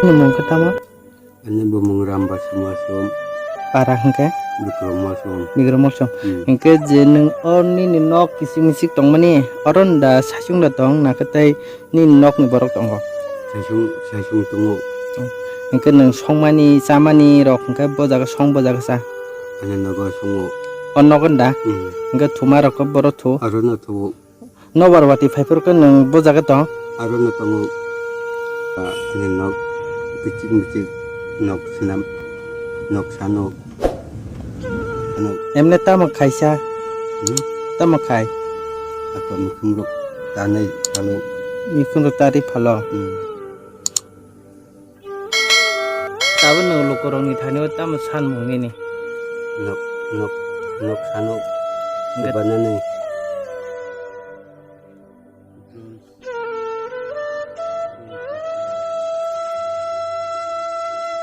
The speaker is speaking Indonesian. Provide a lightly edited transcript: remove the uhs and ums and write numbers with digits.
Mung ketama Ini Bulong Rambasi masum parah hengke mikro masum. migro moksong hengke je neng ni nok kisi misik tong mani oron da sasung da tong na ketai ni nok ni borok tong ko Sasung tunggu. hengke neng songmani samani rok hengke bojaga song bojaga sa Ini naga sungu. on nogon da hengke thuma rok borok thu Aruna tu no barwati phaipur ko neng bojaga tong aruna tunggu. Ini nok kecil nok senam nok sano. emne tama khaisa tama khai Apa mukumruk tanai sano. mikun tari phalo tabo nang lokorong ni thani tama san mungni ni Nok sano. Sebenarnya